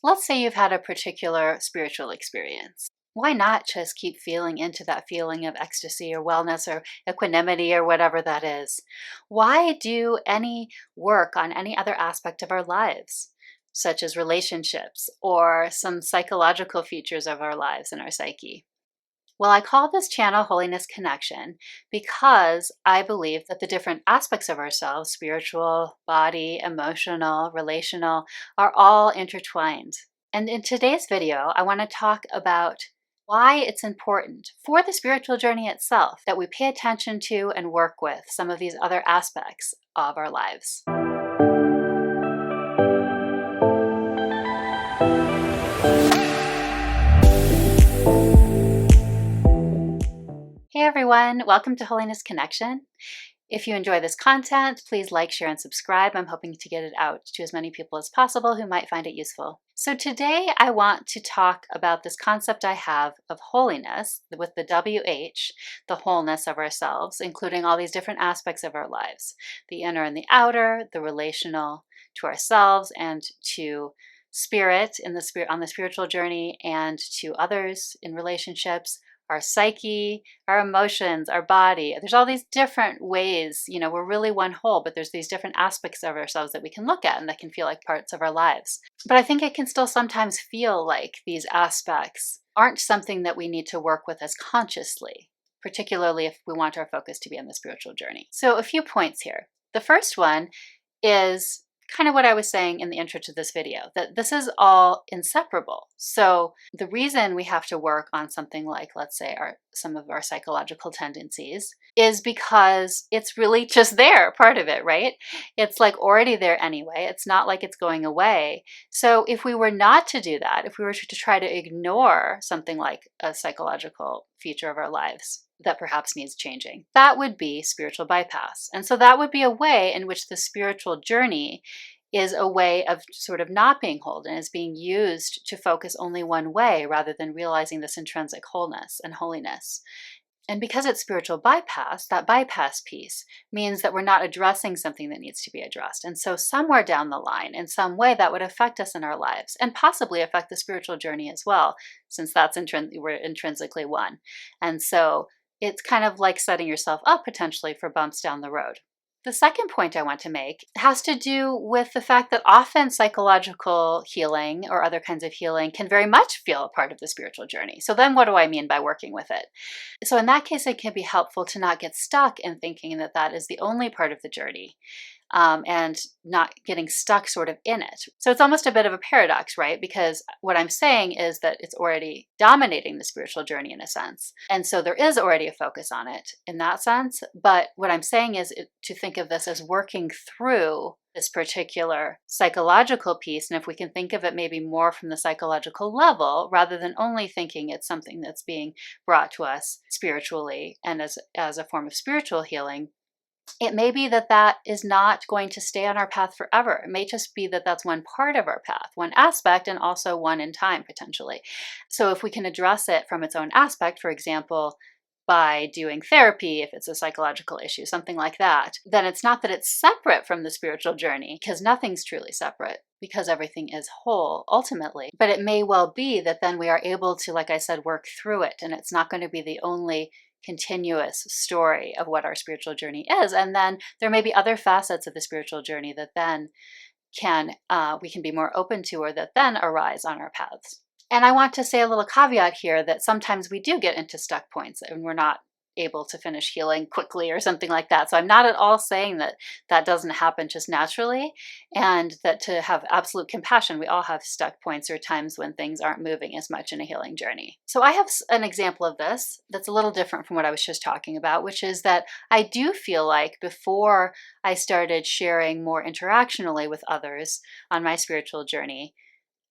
Let's say you've had a particular spiritual experience. Why not just keep feeling into that feeling of ecstasy or wellness or equanimity or whatever that is? Why do any work on any other aspect of our lives, such as relationships or some psychological features of our lives and our psyche? Well, I call this channel Holiness Connection because I believe that the different aspects of ourselves, spiritual, body, emotional, relational, are all intertwined. And in today's video, I want to talk about why it's important for the spiritual journey itself that we pay attention to and work with some of these other aspects of our lives. Hey everyone, welcome to Holiness Connection. If you enjoy this content, please like, share, and subscribe. I'm hoping to get it out to as many people as possible who might find it useful. So today I want to talk about this concept I have of holiness with the WH, the wholeness of ourselves, including all these different aspects of our lives, the inner and the outer, the relational to ourselves and to spirit on the spiritual journey and to others in relationships, our psyche, our emotions, our body. There's all these different ways, we're really one whole, but there's these different aspects of ourselves that we can look at and that can feel like parts of our lives. But I think it can still sometimes feel like these aspects aren't something that we need to work with as consciously, particularly if we want our focus to be on the spiritual journey. So a few points here. The first one is kind of what I was saying in the intro to this video, that this is all inseparable. So the reason we have to work on something like, let's say, some of our psychological tendencies is because it's really just there, part of it, right? It's like already there anyway. It's not like it's going away. So if we were not to do that, if we were to try to ignore something like a psychological feature of our lives that perhaps needs changing, that would be spiritual bypass. And so that would be a way in which the spiritual journey is a way of sort of not being whole and is being used to focus only one way rather than realizing this intrinsic wholeness and holiness. And because it's spiritual bypass, that bypass piece means that we're not addressing something that needs to be addressed. And so somewhere down the line, in some way, that would affect us in our lives and possibly affect the spiritual journey as well, since we're intrinsically one. And so it's kind of like setting yourself up potentially for bumps down the road. The second point I want to make has to do with the fact that often psychological healing or other kinds of healing can very much feel a part of the spiritual journey. So then what do I mean by working with it? So in that case, it can be helpful to not get stuck in thinking that that is the only part of the journey. And not getting stuck sort of in it. So it's almost a bit of a paradox, right? Because what I'm saying is that it's already dominating the spiritual journey in a sense. And so there is already a focus on it in that sense. But what I'm saying is to think of this as working through this particular psychological piece. And if we can think of it maybe more from the psychological level, rather than only thinking it's something that's being brought to us spiritually and as a form of spiritual healing, it may be that that is not going to stay on our path forever. It may just be that that's one part of our path, one aspect, and also one in time potentially. So if we can address it from its own aspect, for example, by doing therapy, if it's a psychological issue, something like that, then it's not that it's separate from the spiritual journey, because nothing's truly separate, because everything is whole ultimately. But it may well be that then we are able to, like I said, work through it, and it's not going to be the only continuous story of what our spiritual journey is. And then there may be other facets of the spiritual journey that then we can be more open to, or that then arise on our paths. And I want to say a little caveat here that sometimes we do get into stuck points and we're not able to finish healing quickly or something like that. So I'm not at all saying that that doesn't happen just naturally, and that to have absolute compassion, we all have stuck points or times when things aren't moving as much in a healing journey. So I have an example of this that's a little different from what I was just talking about, which is that I do feel like before I started sharing more interactionally with others on my spiritual journey,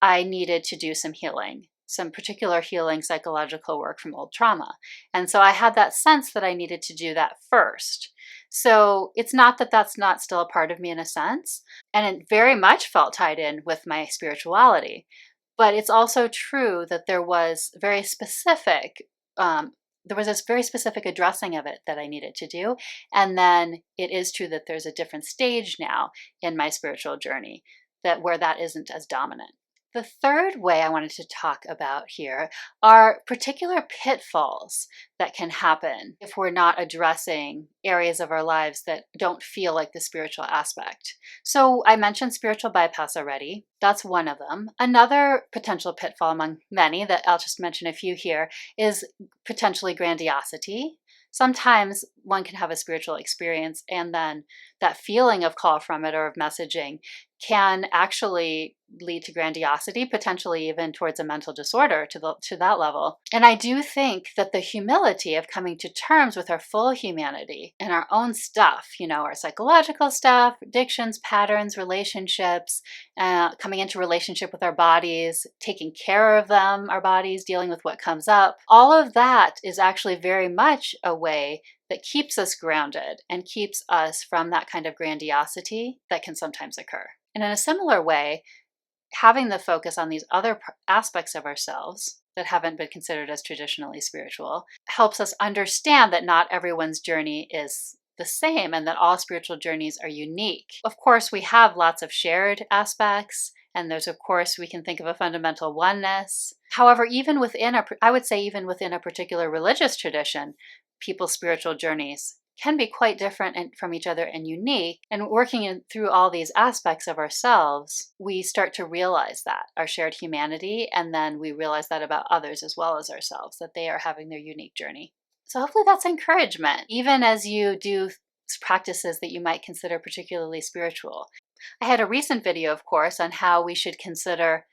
I needed to do some healing, some particular healing psychological work from old trauma. And so I had that sense that I needed to do that first. So it's not that that's not still a part of me in a sense, and it very much felt tied in with my spirituality. But it's also true that there was this very specific addressing of it that I needed to do. And then it is true that there's a different stage now in my spiritual journey where that isn't as dominant. The third way I wanted to talk about here are particular pitfalls that can happen if we're not addressing areas of our lives that don't feel like the spiritual aspect. So I mentioned spiritual bypass already. That's one of them. Another potential pitfall among many that I'll just mention a few here is potentially grandiosity. Sometimes one can have a spiritual experience and then that feeling of call from it or of messaging can actually lead to grandiosity, potentially even towards a mental disorder to that level. And I do think that the humility of coming to terms with our full humanity and our own stuff, our psychological stuff, addictions, patterns, relationships, coming into relationship with our bodies, taking care of them, our bodies, dealing with what comes up, all of that is actually very much a way that keeps us grounded and keeps us from that kind of grandiosity that can sometimes occur. And in a similar way, having the focus on these other aspects of ourselves that haven't been considered as traditionally spiritual helps us understand that not everyone's journey is the same and that all spiritual journeys are unique. Of course, we have lots of shared aspects, and there's, of course, we can think of a fundamental oneness. However, even within even within a particular religious tradition, people's spiritual journeys can be quite different from each other and unique. And working through all these aspects of ourselves, we start to realize that our shared humanity, and then we realize that about others as well as ourselves, that they are having their unique journey. So hopefully that's encouragement, even as you do practices that you might consider particularly spiritual. I had a recent video, of course, on how we should consider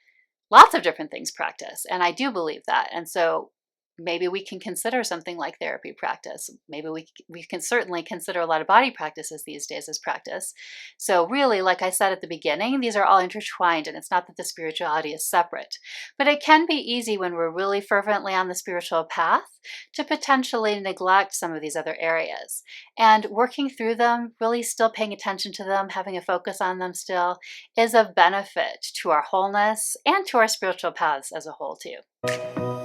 lots of different things practice, and I do believe that. And so maybe we can consider something like therapy practice. Maybe we can certainly consider a lot of body practices these days as practice. So really, like I said at the beginning, these are all intertwined, and it's not that the spirituality is separate. But it can be easy when we're really fervently on the spiritual path to potentially neglect some of these other areas. And working through them, really still paying attention to them, having a focus on them still, is of benefit to our wholeness and to our spiritual paths as a whole too.